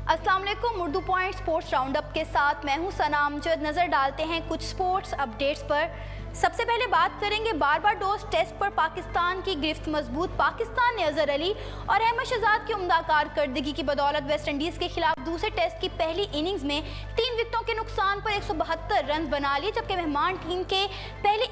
अस्सलाम वालेकुम। Urdu point sports round up के साथ मैं हूं सना अमजद। नज़र डालते हैं कुछ स्पोर्ट्स अपडेट्स पर। सबसे पहले बात करेंगे बारबाडोस टेस्ट पर पाकिस्तान की गिरफ्त मजबूत। पाकिस्तान ने अजहर अली और अहमद शहजाद की उम्दा कारकर्दगी की बदौलत वेस्ट इंडीज़ के खिलाफ दूसरे टेस्ट की पहली इनिंग्स में 3 विकेटों के नुकसान पर 172 रन बना लिए, जबकि मेहमान टीम के पहले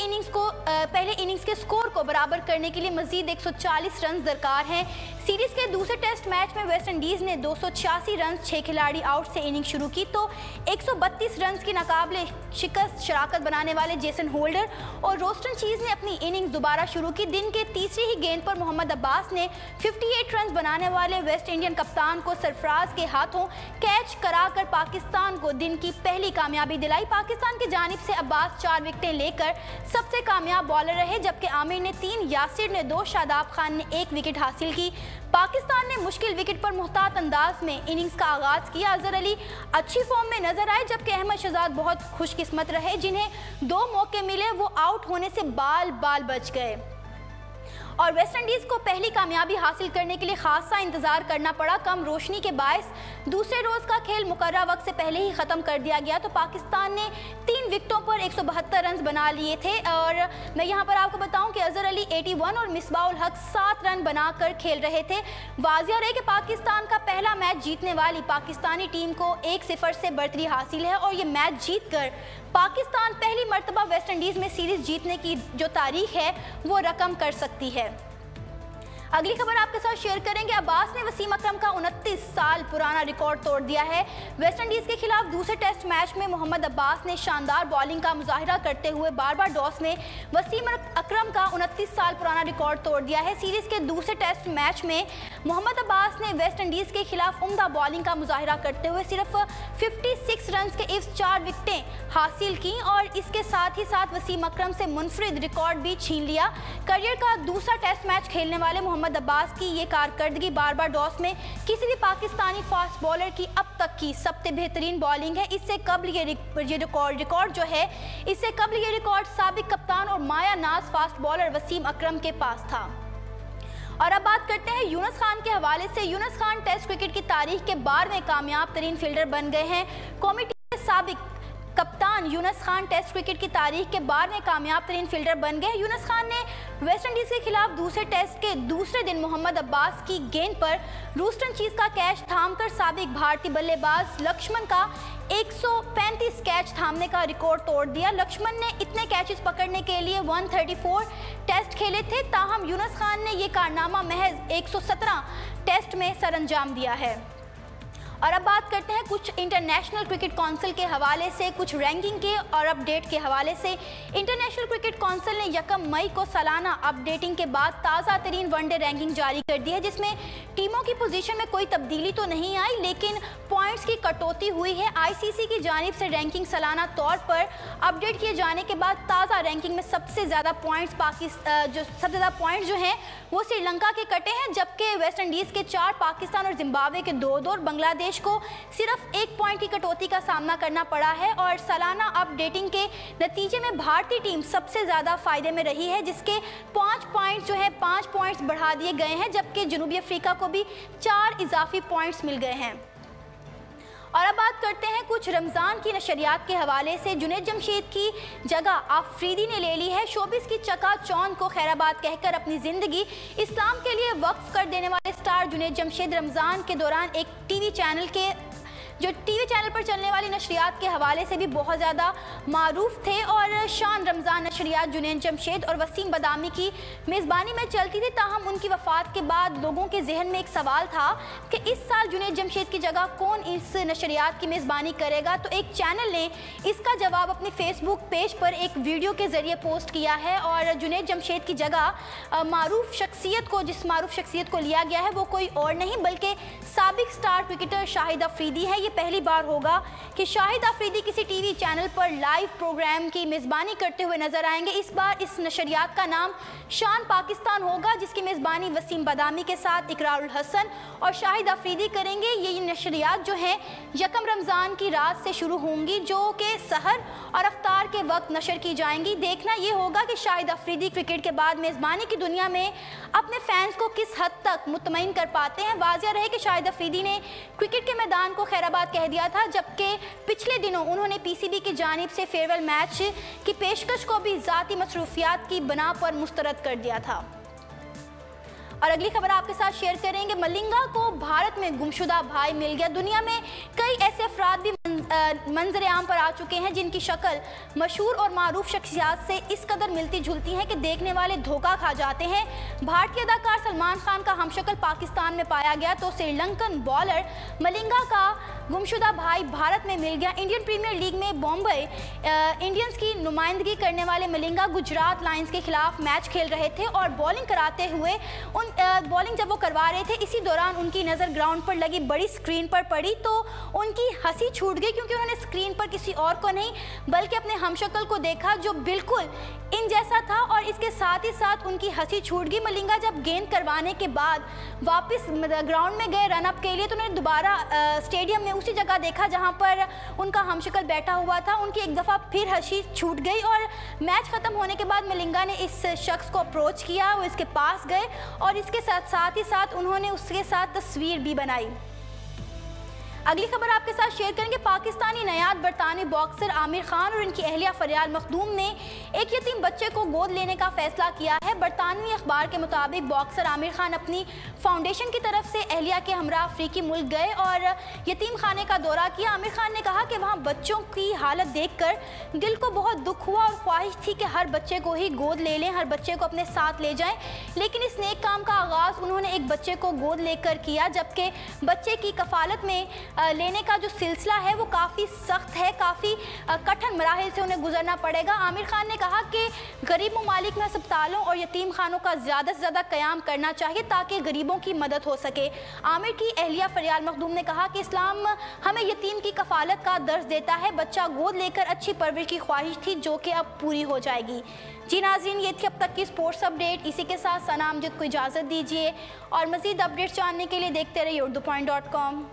इनिंग्स के स्कोर को बराबर करने के लिए मजीद 140 रन दरकार हैं। सीरीज़ के दूसरे टेस्ट मैच में वेस्ट इंडीज़ ने 286 रन 6 खिलाड़ी आउट से इनिंग शुरू की तो 132 रन की नाकाबिले शिकस्त शराकत बनाने वाले जेसन होल्डर और रोस्टन चीज़ ने अपनी इनिंग्स दोबारा शुरू की। दिन के तीसरी ही गेंद पर मोहम्मद अब्बास ने 58 रन बनाने वाले वेस्ट इंडियन कप्तान को सरफराज के हाथों कैच कराकर पाकिस्तान को दिन की पहली कामयाबी दिलाई। पाकिस्तान की जानिब से अब्बास 4 विकेटें लेकर सबसे कामयाब बॉलर रहे, जबकि आमिर ने 3, यासिर ने 2, शादाब खान ने 1 विकेट हासिल की। पाकिस्तान ने मुश्किल विकेट पर मुहतात अंदाज में इनिंग्स का आगाज़ किया। अजहर अली अच्छी फॉर्म में नजर आए, जबकि अहमद शहजाद बहुत खुशकिस्मत रहे, जिन्हें 2 मौके मिले वो आउट होने से बाल बच गए और वेस्ट इंडीज़ को पहली कामयाबी हासिल करने के लिए खासा इंतजार करना पड़ा। कम रोशनी के बायस दूसरे रोज़ का खेल मुकर्रर वक्त से पहले ही ख़त्म कर दिया गया तो पाकिस्तान ने 3 विकेटों पर 172 रन बना लिए थे। और मैं यहाँ पर आपको बताऊँ कि अजहर अली 81 और मिसबाउल हक 7 रन बनाकर खेल रहे थे। वाज़िया रहे कि पाकिस्तान का पहला मैच जीतने वाली पाकिस्तानी टीम को 1-0 से बढ़तरी हासिल है और ये मैच जीत कर पाकिस्तान पहली मर्तबा वेस्ट इंडीज़ में सीरीज़ जीतने की जो तारीख है वो रकम कर सकती है। अगली खबर आपके साथ शेयर करेंगे। अब्बास ने वसीम अकरम का 29 साल पुराना रिकॉर्ड तोड़ दिया है। वेस्ट इंडीज़ के खिलाफ दूसरे टेस्ट मैच में मोहम्मद अब्बास ने शानदार बॉलिंग का मुजाहिरा करते हुए बारबाडोस में वसीम अकरम का 29 साल पुराना रिकॉर्ड तोड़ दिया है। सीरीज़ के दूसरे टेस्ट मैच में मोहम्मद अब्बास ने वेस्ट इंडीज़ के खिलाफ उम्दा बॉलिंग का मुजाहिरा करते हुए सिर्फ 56 रन के इस 4 विकेटें हासिल की और इसके साथ ही साथ वसीम अकरम से मुनफरिद रिकॉर्ड भी छीन लिया। करियर का दूसरा टेस्ट मैच खेलने वाले मोहम्मद अब्बास की ये कारकर्दगी बारबाडोस में किसी भी पाकिस्तानी फास्ट बॉलर की अब तक की सबसे बेहतरीन बॉलिंग है। इससे कबल ये रिकॉर्ड जो है इससे कबल ये रिकॉर्ड साबिक कप्तान और माया नाज फास्ट बॉलर वसीम अकरम के पास था। और अब बात करते हैं यूनुस खान के हवाले से। यूनुस खान टेस्ट क्रिकेट की तारीख के 12वें कामयाब तरीन फील्डर बन गए हैं। कौमी टीम के साबिक कप्तान यूनुस खान टेस्ट क्रिकेट की तारीख के 12वें कामयाब तरीन फील्डर बन गए। यूनुस खान ने वेस्ट इंडीज़ के खिलाफ दूसरे टेस्ट के दूसरे दिन मोहम्मद अब्बास की गेंद पर रोस्टन चीज़ का कैच थामकर साबिक भारतीय बल्लेबाज लक्ष्मण का 135 कैच थामने का रिकॉर्ड तोड़ दिया। लक्ष्मण ने इतने कैचेस पकड़ने के लिए 134 टेस्ट खेले थे, ताहम यूनुस खान ने यह कारनामा महज 117 टेस्ट में सरअंजाम दिया है। और अब बात करते हैं कुछ इंटरनेशनल क्रिकेट काउंसिल के हवाले से, कुछ रैंकिंग के और अपडेट के हवाले से। इंटरनेशनल क्रिकेट काउंसिल ने 1 मई को सालाना अपडेटिंग के बाद ताज़ा तरीन वनडे रैंकिंग जारी कर दी है, जिसमें टीमों की पोजीशन में कोई तब्दीली तो नहीं आई लेकिन पॉइंट्स की कटौती हुई है। आईसीसी की जानिब से रैंकिंग सालाना तौर पर अपडेट किए जाने के बाद ताज़ा रैंकिंग में सबसे ज़्यादा पॉइंट्स जो हैं वो श्रीलंका के कटे हैं, जबकि वेस्ट इंडीज़ के 4, पाकिस्तान और जिम्बाब्वे के 2 और बांग्लादेश को सिर्फ 1 पॉइंट की कटौती का सामना करना पड़ा है। और सालाना अपडेटिंग के नतीजे में भारतीय टीम सबसे ज़्यादा फायदे में रही है, जिसके 5 पॉइंट्स बढ़ा दिए गए हैं, जबकि जनूबी अफ्रीका को भी 4 इजाफी पॉइंट्स मिल गए हैं। और अब बात करते हैं कुछ रमज़ान की नशरियात के हवाले से। जुनैद जमशेद की जगह आफरीदी ने ले ली है। शोबिस की चकाचौंध को खैराबाद कहकर अपनी ज़िंदगी इस्लाम के लिए वक्फ कर देने वाले स्टार जुनैद जमशेद रमज़ान के दौरान एक टीवी चैनल पर चलने वाली नशरियात के हवाले से भी बहुत ज़्यादा मारूफ थे। और शान रमज़ान नशरियात जुनैद जमशेद और वसीम बदामी की मेज़बानी में चलती थी, ताहम उनकी वफ़ात के बाद लोगों के जहन में एक सवाल था कि इस साल जुनैद जमशेद की जगह कौन इस नशरियात की मेज़बानी करेगा। तो एक चैनल ने इसका जवाब अपने फेसबुक पेज पर एक वीडियो के ज़रिए पोस्ट किया है और जुनैद जमशेद की जगह जिस मारूफ शख्सियत को लिया गया है वो कोई और नहीं बल्कि साबिक स्टार क्रिकेटर शाहिद अफरीदी है। ये पहली बार होगा कि शाहिद अफरीदी किसी टीवी चैनल पर लाइव प्रोग्राम की मेज़बानी करते हुए नजर आएंगे। इस बार इस नशरियात का नाम शान पाकिस्तान होगा, जिसकी मेज़बानी वसीम बदामी के साथ इकरारुल हसन और शाहिद अफरीदी करेंगे। ये नशरियात जो हैं यकम रमज़ान की रात से शुरू होंगी, जो कि सहर और अफ्तार के वक्त नशर की जाएंगी। देखना ये होगा कि शाहिद अफरीदी क्रिकेट के बाद मेज़बानी की दुनिया में अपने फैंस को किस हद तक मुतमईन कर पाते हैं। वाज़िया रहे कि शाहिद अफरीदी ने क्रिकेट के मैदान को खैराबाद कह दिया था, जबकि पिछले दिनों उन्होंने पीसीबी की जानिब से फेयरवेल मैच की पेशकश को भी ज़ाती मसरूफियात की बना पर मुस्तरद कर दिया था। और अगली खबर आपके साथ शेयर करेंगे। मलिंगा को भारत में गुमशुदा भाई मिल गया। दुनिया में कई ऐसे अफराद भी मंजर आम पर आ चुके हैं जिनकी शक्ल मशहूर और मारूफ शख्सियात से इस कदर मिलती जुलती है कि देखने वाले धोखा खा जाते हैं। भारतीय अदाकार सलमान खान का हमशक्ल पाकिस्तान में पाया गया तो श्रीलंकन बॉलर मलिंगा का गुमशुदा भाई भारत में मिल गया। इंडियन प्रीमियर लीग में बॉम्बे इंडियंस की नुमाइंदगी करने वाले मलिंगा गुजरात लायंस के खिलाफ मैच खेल रहे थे और बॉलिंग कराते हुए बॉलिंग जब वो करवा रहे थे, इसी दौरान उनकी नज़र ग्राउंड पर लगी बड़ी स्क्रीन पर पड़ी तो उनकी हंसी छूट गई, क्योंकि उन्होंने स्क्रीन पर किसी और को नहीं बल्कि अपने हमशक्ल को देखा जो बिल्कुल इन जैसा था, और इसके साथ ही साथ उनकी हंसी छूट गई। मलिंगा जब गेंद करवाने के बाद वापस ग्राउंड में गए रन अप के लिए तो उन्होंने दोबारा स्टेडियम में उसी जगह देखा जहां पर उनका हमशक्ल बैठा हुआ था। उनकी एक दफ़ा फिर हंसी छूट गई और मैच ख़त्म होने के बाद मलिंगा ने इस शख्स को अप्रोच किया, वो इसके पास गए और इसके साथ ही साथ उन्होंने उसके साथ तस्वीर भी बनाई। अगली खबर आपके साथ शेयर करेंगे। पाकिस्तानी नयाद बरतानवी बॉक्सर आमिर खान और इनकी अहलिया फरियाल मखदूम ने एक यतीम बच्चे को गोद लेने का फैसला किया है। बरतानवी अखबार के मुताबिक बॉक्सर आमिर खान अपनी फाउंडेशन की तरफ से अहलिया के हमरा अफ्रीकी मुल्क गए और यतीम खाने का दौरा किया। आमिर खान ने कहा कि वहाँ बच्चों की हालत देखकर दिल को बहुत दुख हुआ और ख्वाहिश थी कि हर बच्चे को ही गोद ले लें, हर बच्चे को अपने साथ ले जाएं, लेकिन इस नेक काम का आगाज़ उन्होंने एक बच्चे को गोद लेकर किया, जबकि बच्चे की कफालत में लेने का जो सिलसिला है वो काफ़ी सख्त है, काफ़ी कठिन मराहिल से उन्हें गुजरना पड़ेगा। आमिर खान ने कहा कि गरीब ममालिक में अस्पतालों और यतीम खानों का ज़्यादा से ज़्यादा क़याम करना चाहिए ताकि गरीबों की मदद हो सके। आमिर की अहलिया फरियाल मखदूम ने कहा कि इस्लाम हमें यतीम की कफालत का दर्ज देता है। बच्चा गोद लेकर अच्छी परवरिश की ख्वाहिश थी जो कि अब पूरी हो जाएगी। जी नाज़रीन, ये थी अब तक की स्पोर्ट्स अपडेट। इसी के साथ सना अमजद को इजाज़त दीजिए और मज़ीद अपडेट्स जानने के लिए देखते रहिए urdu point.com।